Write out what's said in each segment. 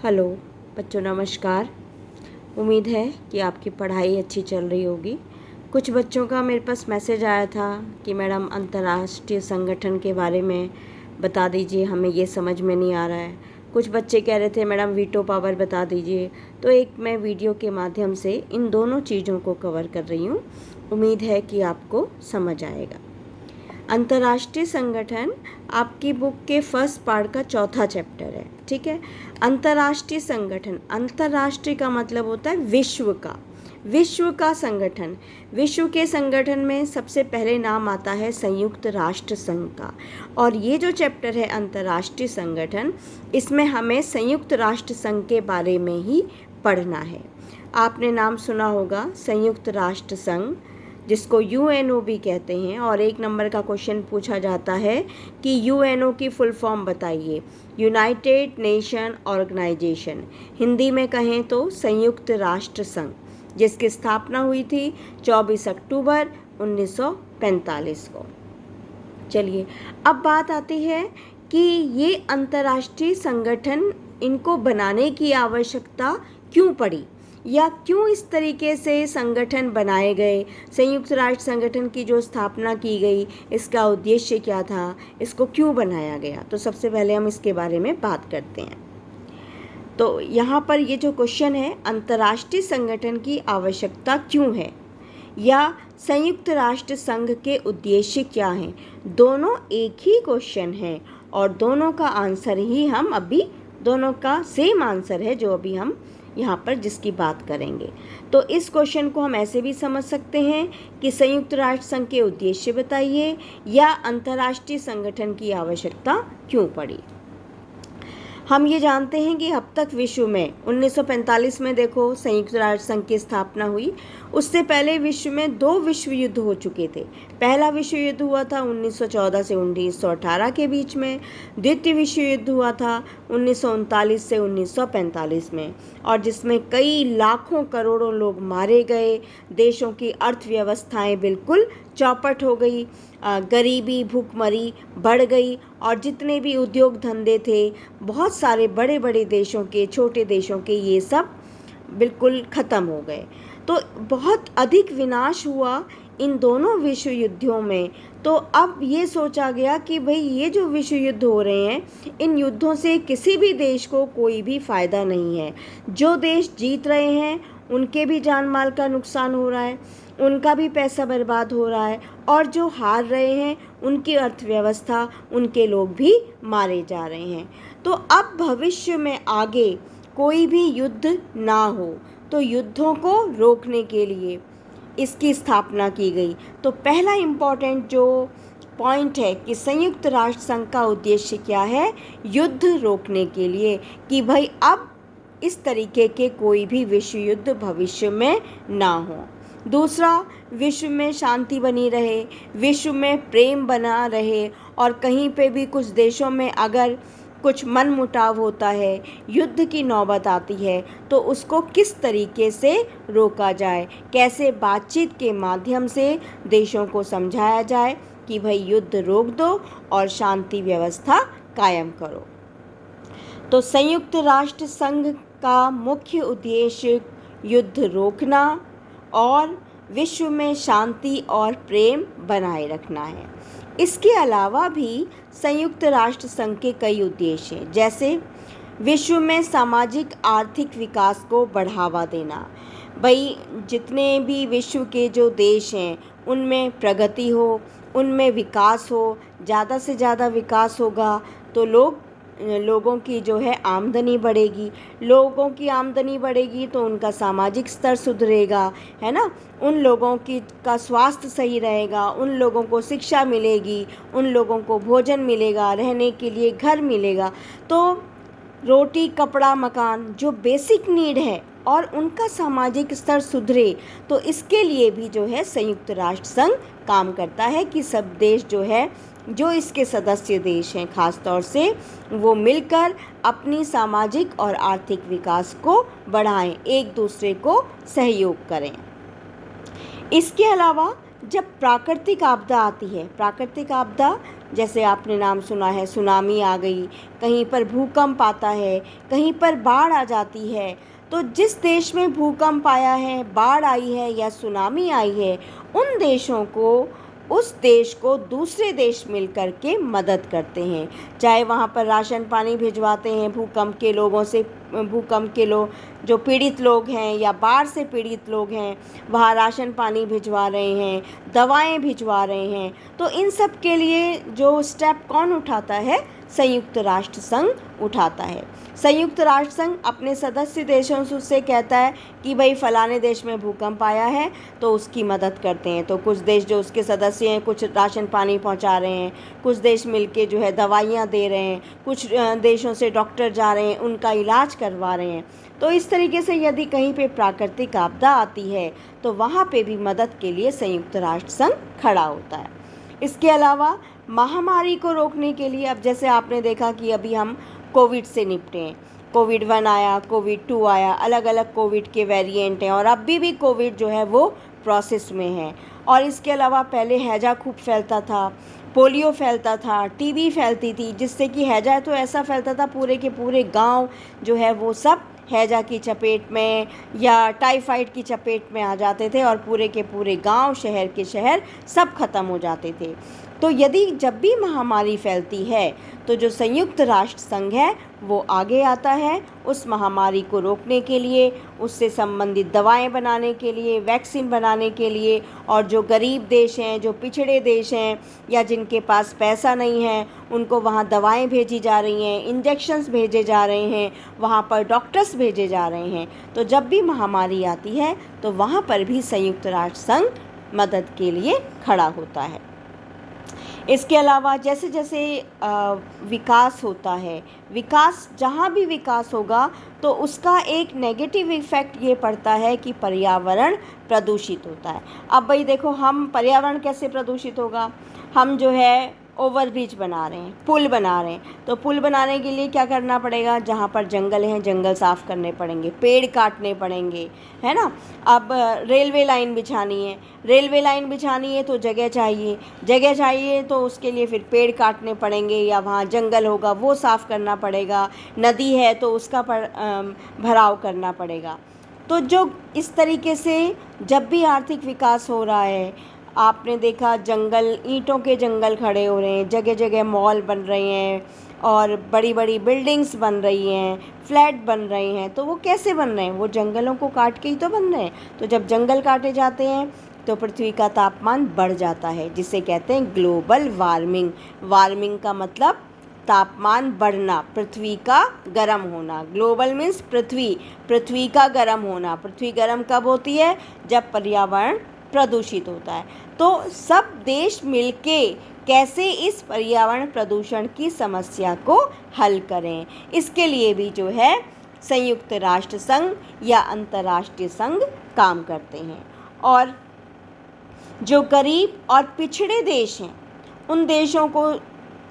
Hello बच्चों, नमस्कार। उम्मीद है कि आपकी पढ़ाई अच्छी चल रही होगी। कुछ बच्चों का मेरे पास मैसेज आया था कि मैडम अंतर्राष्ट्रीय संगठन के बारे में बता दीजिए, हमें ये समझ में नहीं आ रहा है। कुछ बच्चे कह रहे थे मैडम वीटो पावर बता दीजिए। तो एक मैं वीडियो के माध्यम से इन दोनों चीज़ों को कवर कर रही हूँ। उम्मीद है कि आपको समझ आएगा। अंतर्राष्ट्रीय संगठन आपकी बुक के फर्स्ट पार्ट का चौथा चैप्टर है, ठीक है। अंतर्राष्ट्रीय संगठन, अंतर्राष्ट्रीय का मतलब होता है विश्व का संगठन। विश्व के संगठन में सबसे पहले नाम आता है संयुक्त राष्ट्र संघ का। और ये जो चैप्टर है अंतर्राष्ट्रीय संगठन, इसमें हमें संयुक्त राष्ट्र संघ के बारे में ही पढ़ना है। आपने नाम सुना होगा संयुक्त राष्ट्र संघ, जिसको यूएनओ भी कहते हैं। और एक नंबर का क्वेश्चन पूछा जाता है कि यूएनओ की फुल फॉर्म बताइए। यूनाइटेड नेशन ऑर्गेनाइजेशन, हिंदी में कहें तो संयुक्त राष्ट्र संघ, जिसकी स्थापना हुई थी 24 अक्टूबर 1945 को। चलिए, अब बात आती है कि ये अंतर्राष्ट्रीय संगठन, इनको बनाने की आवश्यकता क्यों पड़ी या क्यों इस तरीके से संगठन बनाए गए। संयुक्त राष्ट्र संगठन की जो स्थापना की गई, इसका उद्देश्य क्या था, इसको क्यों बनाया गया। तो सबसे पहले हम इसके बारे में बात करते हैं। तो यहाँ पर ये जो क्वेश्चन है, अंतर्राष्ट्रीय संगठन की आवश्यकता क्यों है या संयुक्त राष्ट्र संघ के उद्देश्य क्या हैं, दोनों एक ही क्वेश्चन है और दोनों का आंसर ही हम अभी, दोनों का सेम आंसर है जो अभी हम यहाँ पर जिसकी बात करेंगे। तो इस क्वेश्चन को हम ऐसे भी समझ सकते हैं कि संयुक्त राष्ट्र संघ के उद्देश्य बताइए या अंतर्राष्ट्रीय संगठन की आवश्यकता क्यों पड़ी। हम ये जानते हैं कि अब तक विश्व में 1945 में देखो संयुक्त राष्ट्र संघ की स्थापना हुई। उससे पहले विश्व में 2 विश्व युद्ध हो चुके थे। पहला विश्व युद्ध हुआ था 1914 से 1918 के बीच में। द्वितीय विश्व युद्ध हुआ था 1939 से 1945 में, और जिसमें कई लाखों करोड़ों लोग मारे गए। देशों की अर्थव्यवस्थाएं बिल्कुल चौपट हो गई, गरीबी भूखमरी बढ़ गई, और जितने भी उद्योग धंधे थे, बहुत सारे बड़े बड़े देशों के, छोटे देशों के, ये सब बिल्कुल ख़त्म हो गए। तो बहुत अधिक विनाश हुआ इन दोनों विश्व युद्धों में। तो अब ये सोचा गया कि भाई ये जो विश्व युद्ध हो रहे हैं, इन युद्धों से किसी भी देश को कोई भी फ़ायदा नहीं है। जो देश जीत रहे हैं उनके भी जान माल का नुकसान हो रहा है, उनका भी पैसा बर्बाद हो रहा है, और जो हार रहे हैं उनकी अर्थव्यवस्था, उनके लोग भी मारे जा रहे हैं। तो अब भविष्य में आगे कोई भी युद्ध ना हो, तो युद्धों को रोकने के लिए इसकी स्थापना की गई। तो पहला इम्पॉर्टेंट जो पॉइंट है कि संयुक्त राष्ट्र संघ का उद्देश्य क्या है, युद्ध रोकने के लिए, कि भाई अब इस तरीके के कोई भी विश्व युद्ध भविष्य में ना हो। दूसरा, विश्व में शांति बनी रहे, विश्व में प्रेम बना रहे, और कहीं पे भी कुछ देशों में अगर कुछ मनमुटाव होता है, युद्ध की नौबत आती है, तो उसको किस तरीके से रोका जाए, कैसे बातचीत के माध्यम से देशों को समझाया जाए कि भाई युद्ध रोक दो और शांति व्यवस्था कायम करो। तो संयुक्त राष्ट्र संघ का मुख्य उद्देश्य युद्ध रोकना और विश्व में शांति और प्रेम बनाए रखना है। इसके अलावा भी संयुक्त राष्ट्र संघ के कई उद्देश्य हैं, जैसे विश्व में सामाजिक आर्थिक विकास को बढ़ावा देना। भाई जितने भी विश्व के जो देश हैं उनमें प्रगति हो, उनमें विकास हो, ज़्यादा से ज़्यादा विकास होगा तो लोगों की जो है आमदनी बढ़ेगी। लोगों की आमदनी बढ़ेगी तो उनका सामाजिक स्तर सुधरेगा, है ना। उन लोगों का स्वास्थ्य सही रहेगा, उन लोगों को शिक्षा मिलेगी, उन लोगों को भोजन मिलेगा, रहने के लिए घर मिलेगा। तो रोटी कपड़ा मकान जो बेसिक नीड है, और उनका सामाजिक स्तर सुधरे, तो इसके लिए भी जो है संयुक्त राष्ट्र संघ काम करता है कि सब देश जो है, जो इसके सदस्य देश हैं खास तौर से, वो मिलकर अपनी सामाजिक और आर्थिक विकास को बढ़ाएं, एक दूसरे को सहयोग करें। इसके अलावा जब प्राकृतिक आपदा आती है, प्राकृतिक आपदा जैसे आपने नाम सुना है, सुनामी आ गई, कहीं पर भूकंप आता है, कहीं पर बाढ़ आ जाती है। तो जिस देश में भूकंप आया है, बाढ़ आई है या सुनामी आई है, उन देशों को, उस देश को दूसरे देश मिल कर के मदद करते हैं। चाहे वहाँ पर राशन पानी भिजवाते हैं भूकंप के लोगों से, भूकंप के लोग जो पीड़ित लोग हैं या बाढ़ से पीड़ित लोग हैं, वहाँ राशन पानी भिजवा रहे हैं, दवाएं भिजवा रहे हैं। तो इन सब के लिए जो स्टेप कौन उठाता है? संयुक्त राष्ट्र संघ उठाता है। संयुक्त राष्ट्र संघ अपने सदस्य देशों से कहता है कि भाई फलाने देश में भूकंप आया है, तो उसकी मदद करते हैं। तो कुछ देश जो उसके सदस्य हैं, कुछ राशन पानी पहुंचा रहे हैं, कुछ देश मिलके जो है दवाइयाँ दे रहे हैं, कुछ देशों से डॉक्टर जा रहे हैं, उनका इलाज करवा रहे हैं। तो इस तरीके से यदि कहीं पे प्राकृतिक आपदा आती है, तो वहाँ पे भी मदद के लिए संयुक्त राष्ट्र संघ खड़ा होता है। इसके अलावा महामारी को रोकने के लिए, अब जैसे आपने देखा कि अभी हम कोविड से निपटे हैं, कोविड 1 आया, कोविड 2 आया, अलग अलग कोविड के वेरिएंट हैं, और अभी भी कोविड जो है वो प्रोसेस में है। और इसके अलावा पहले हैजा खूब फैलता था, पोलियो फैलता था, टीबी फैलती थी, जिससे कि हैजा तो ऐसा फैलता था पूरे के पूरे गांव जो है वो सब हैजा की चपेट में या टाइफाइड की चपेट में आ जाते थे, और पूरे के पूरे गांव, शहर के शहर सब खत्म हो जाते थे। तो यदि जब भी महामारी फैलती है, तो जो संयुक्त राष्ट्र संघ है वो आगे आता है उस महामारी को रोकने के लिए, उससे संबंधित दवाएं बनाने के लिए, वैक्सीन बनाने के लिए। और जो गरीब देश हैं, जो पिछड़े देश हैं, या जिनके पास पैसा नहीं है, उनको वहाँ दवाएं भेजी जा रही हैं, इंजेक्शंस भेजे जा रहे हैं, वहाँ पर डॉक्टर्स भेजे जा रहे हैं। तो जब भी महामारी आती है, तो वहाँ पर भी संयुक्त राष्ट्र संघ मदद के लिए खड़ा होता है। इसके अलावा जैसे जैसे विकास होता है, विकास जहाँ भी विकास होगा, तो उसका एक नेगेटिव इफ़ेक्ट ये पड़ता है कि पर्यावरण प्रदूषित होता है। अब भाई देखो, हम पर्यावरण कैसे प्रदूषित होगा? हम जो है ओवरब्रिज बना रहे हैं, पुल बना रहे हैं। तो पुल बनाने के लिए क्या करना पड़ेगा? जहाँ पर जंगल हैं, जंगल साफ़ करने पड़ेंगे, पेड़ काटने पड़ेंगे, है ना। अब रेलवे लाइन बिछानी है, रेलवे लाइन बिछानी है तो जगह चाहिए, जगह चाहिए तो उसके लिए फिर पेड़ काटने पड़ेंगे, या वहाँ जंगल होगा वो साफ़ करना पड़ेगा, नदी है तो उसका भराव करना पड़ेगा। तो जो इस तरीके से जब भी आर्थिक विकास हो रहा है, आपने देखा जंगल, ईंटों के जंगल खड़े हो रहे हैं, जगह जगह मॉल बन रहे हैं, और बड़ी बड़ी बिल्डिंग्स बन रही हैं, फ्लैट बन रहे हैं। तो वो कैसे बन रहे हैं? वो जंगलों को काट के ही तो बन रहे हैं। तो जब जंगल काटे जाते हैं, तो पृथ्वी का तापमान बढ़ जाता है, जिसे कहते हैं ग्लोबल वार्मिंग। वार्मिंग का मतलब तापमान बढ़ना, पृथ्वी का गर्म होना। ग्लोबल मीन्स पृथ्वी, पृथ्वी का गर्म होना। पृथ्वी गर्म कब होती है? जब पर्यावरण प्रदूषित होता है। तो सब देश मिलके कैसे इस पर्यावरण प्रदूषण की समस्या को हल करें, इसके लिए भी जो है संयुक्त राष्ट्र संघ या अंतर्राष्ट्रीय संघ काम करते हैं। और जो गरीब और पिछड़े देश हैं, उन देशों को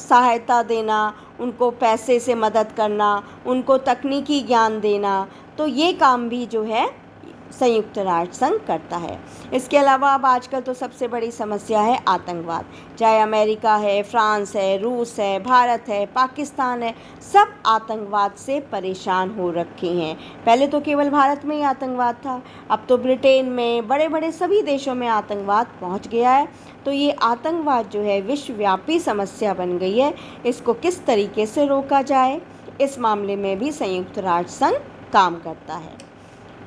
सहायता देना, उनको पैसे से मदद करना, उनको तकनीकी ज्ञान देना, तो ये काम भी जो है संयुक्त राष्ट्र संघ करता है। इसके अलावा अब आजकल तो सबसे बड़ी समस्या है आतंकवाद। चाहे अमेरिका है, फ्रांस है, रूस है, भारत है, पाकिस्तान है, सब आतंकवाद से परेशान हो रखे हैं। पहले तो केवल भारत में ही आतंकवाद था, अब तो ब्रिटेन में, बड़े बड़े सभी देशों में आतंकवाद पहुंच गया है। तो ये आतंकवाद जो है विश्वव्यापी समस्या बन गई है। इसको किस तरीके से रोका जाए, इस मामले में भी संयुक्त राष्ट्र संघ काम करता है।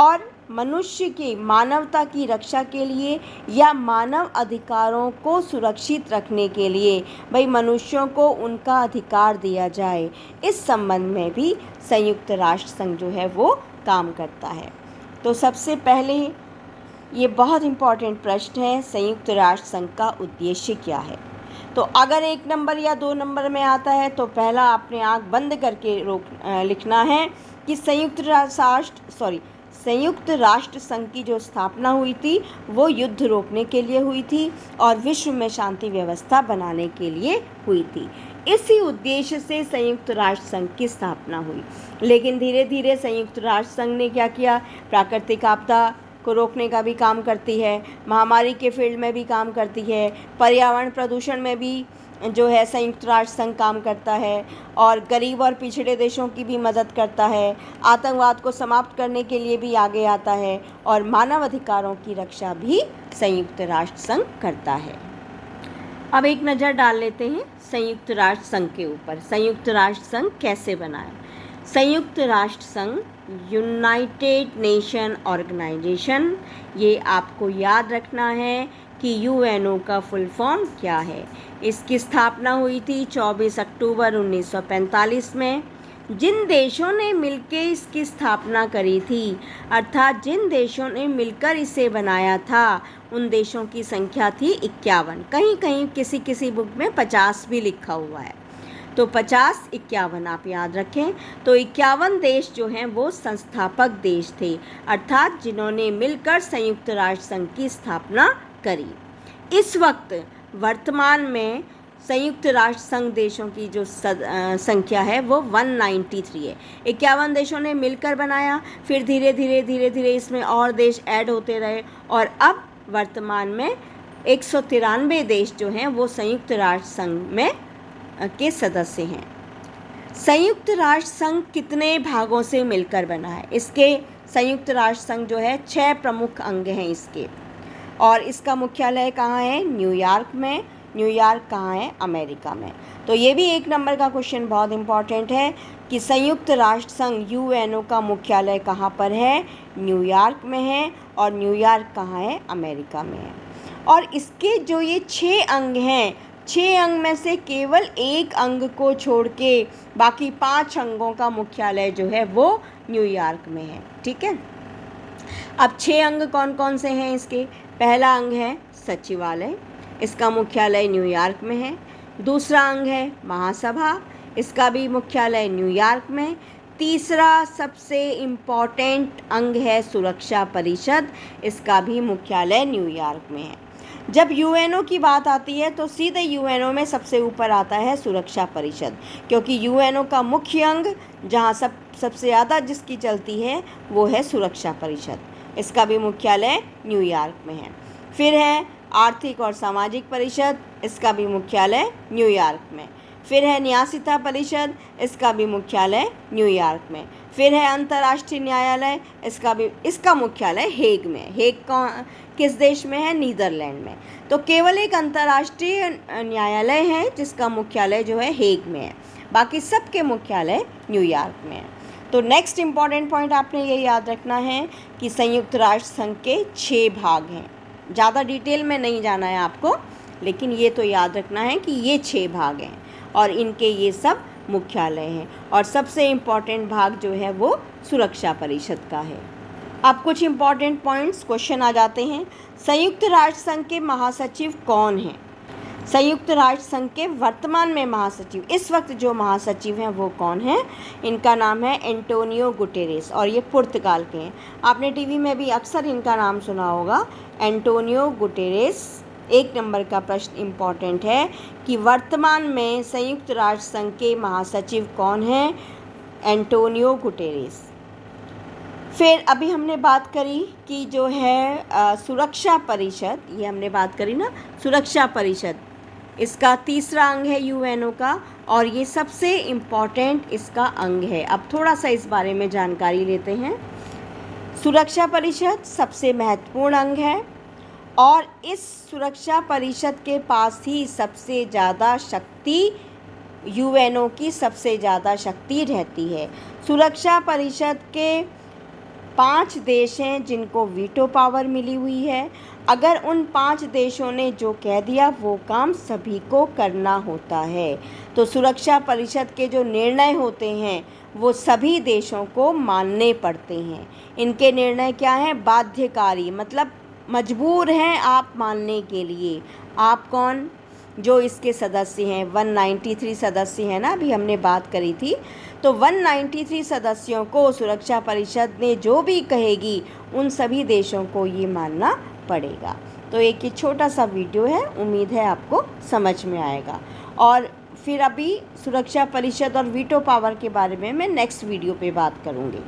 और मनुष्य की, मानवता की रक्षा के लिए या मानव अधिकारों को सुरक्षित रखने के लिए, भाई मनुष्यों को उनका अधिकार दिया जाए, इस संबंध में भी संयुक्त राष्ट्र संघ जो है वो काम करता है। तो सबसे पहले ये बहुत इम्पॉर्टेंट प्रश्न है, संयुक्त राष्ट्र संघ का उद्देश्य क्या है? तो अगर 1 नंबर या 2 नंबर में आता है, तो पहला आपने आँख बंद करके लिखना है कि संयुक्त राष्ट्र संघ की जो स्थापना हुई थी वो युद्ध रोकने के लिए हुई थी और विश्व में शांति व्यवस्था बनाने के लिए हुई थी। इसी उद्देश्य से संयुक्त राष्ट्र संघ की स्थापना हुई। लेकिन धीरे धीरे संयुक्त राष्ट्र संघ ने क्या किया? प्राकृतिक आपदा को रोकने का भी काम करती है, महामारी के फील्ड में भी काम करती है, पर्यावरण प्रदूषण में भी जो है संयुक्त राष्ट्र संघ काम करता है और गरीब और पिछड़े देशों की भी मदद करता है, आतंकवाद को समाप्त करने के लिए भी आगे आता है और मानव अधिकारों की रक्षा भी संयुक्त राष्ट्र संघ करता है। अब एक नज़र डाल लेते हैं संयुक्त राष्ट्र संघ के ऊपर। संयुक्त राष्ट्र संघ कैसे बना है? संयुक्त राष्ट्र संघ यूनाइटेड नेशन ऑर्गेनाइजेशन, ये आपको याद रखना है कि यूएनओ का फुल फॉर्म क्या है। इसकी स्थापना हुई थी 24 अक्टूबर 1945 में। जिन देशों ने मिलकर इसकी स्थापना करी थी, अर्थात जिन देशों ने मिलकर इसे बनाया था, उन देशों की संख्या थी 51। कहीं कहीं किसी किसी बुक में 50 भी लिखा हुआ है, तो 50 51 आप याद रखें। तो 51 देश जो हैं वो संस्थापक देश थे, अर्थात जिन्होंने मिलकर संयुक्त राष्ट्र संघ की स्थापना करी। इस वक्त वर्तमान में संयुक्त राष्ट्र संघ देशों की जो संख्या है वो 193 है। 51 देशों ने मिलकर बनाया, फिर धीरे धीरे इसमें और देश ऐड होते रहे और अब वर्तमान में 193 देश जो हैं वो संयुक्त राष्ट्र संघ में के सदस्य हैं। संयुक्त राष्ट्र संघ कितने भागों से मिलकर बना है? इसके संयुक्त राष्ट्र संघ जो है 6 प्रमुख अंग हैं इसके, और इसका मुख्यालय कहाँ है? न्यूयॉर्क में। न्यूयॉर्क कहाँ है? अमेरिका में। तो ये भी एक नंबर का क्वेश्चन बहुत इम्पॉर्टेंट है कि संयुक्त राष्ट्र संघ यूएनओ का मुख्यालय कहाँ पर है? न्यूयॉर्क में है, और न्यूयॉर्क कहाँ है? अमेरिका में है। और इसके जो ये 6 अंग हैं, 6 अंग में से केवल एक अंग को छोड़ के बाकी 5 अंगों का मुख्यालय जो है वो न्यूयॉर्क में है। ठीक है, अब 6 अंग कौन कौन से हैं इसके? पहला अंग है सचिवालय, इसका मुख्यालय न्यूयॉर्क में है। दूसरा अंग है महासभा, इसका भी मुख्यालय न्यूयॉर्क में। तीसरा सबसे इम्पॉर्टेंट अंग है सुरक्षा परिषद, इसका भी मुख्यालय न्यूयॉर्क में है। जब यूएनओ की बात आती है तो सीधे यूएनओ में सबसे ऊपर आता है सुरक्षा परिषद, क्योंकि यूएनओ का मुख्य अंग जहाँ सबसे ज़्यादा जिसकी चलती है वो है सुरक्षा परिषद, इसका भी मुख्यालय न्यूयॉर्क में है। फिर है आर्थिक और सामाजिक परिषद, इसका भी मुख्यालय न्यूयॉर्क में। फिर है न्यासिता परिषद, इसका भी मुख्यालय न्यूयॉर्क में। फिर है अंतर्राष्ट्रीय न्यायालय, इसका मुख्यालय हेग में। हेग किस देश में है? नीदरलैंड में। तो केवल एक अंतर्राष्ट्रीय न्यायालय है जिसका मुख्यालय जो है हेग में है, बाकी सबके मुख्यालय न्यूयॉर्क में है। तो नेक्स्ट इम्पॉर्टेंट पॉइंट आपने ये याद रखना है कि संयुक्त राष्ट्र संघ के 6 भाग हैं। ज़्यादा डिटेल में नहीं जाना है आपको, लेकिन ये तो याद रखना है कि ये 6 भाग हैं और इनके ये सब मुख्यालय हैं, और सबसे इम्पॉर्टेंट भाग जो है वो सुरक्षा परिषद का है। अब कुछ इम्पॉर्टेंट पॉइंट्स क्वेश्चन आ जाते हैं। संयुक्त राष्ट्र संघ के महासचिव कौन हैं? संयुक्त राष्ट्र संघ के वर्तमान में महासचिव, इस वक्त जो महासचिव हैं वो कौन हैं? इनका नाम है एंटोनियो गुटेरेस, और ये पुर्तगाल के हैं। आपने टीवी में भी अक्सर इनका नाम सुना होगा, एंटोनियो गुटेरेस। एक नंबर का प्रश्न इम्पॉर्टेंट है कि वर्तमान में संयुक्त राष्ट्र संघ के महासचिव कौन हैं? Antonio Guterres. फिर अभी हमने बात करी कि जो है सुरक्षा परिषद, ये हमने बात करी ना, सुरक्षा परिषद, इसका तीसरा अंग है यूएनओ का, और ये सबसे इम्पॉर्टेंट इसका अंग है। अब थोड़ा सा इस बारे में जानकारी लेते हैं। सुरक्षा परिषद सबसे महत्वपूर्ण अंग है, और इस सुरक्षा परिषद के पास ही सबसे ज़्यादा शक्ति, यूएनओ की सबसे ज़्यादा शक्ति रहती है। सुरक्षा परिषद के 5 देश हैं जिनको वीटो पावर मिली हुई है। अगर उन 5 देशों ने जो कह दिया वो काम सभी को करना होता है। तो सुरक्षा परिषद के जो निर्णय होते हैं वो सभी देशों को मानने पड़ते हैं। इनके निर्णय क्या हैं? बाध्यकारी, मतलब मजबूर हैं आप मानने के लिए। आप कौन? जो इसके सदस्य हैं, 193 सदस्य हैं ना, अभी हमने बात करी थी। तो 193 सदस्यों को सुरक्षा परिषद ने जो भी कहेगी उन सभी देशों को ये मानना पड़ेगा। तो एक ये छोटा सा वीडियो है, उम्मीद है आपको समझ में आएगा। और फिर अभी सुरक्षा परिषद और वीटो पावर के बारे में मैं नेक्स्ट वीडियो पे बात करूँगी।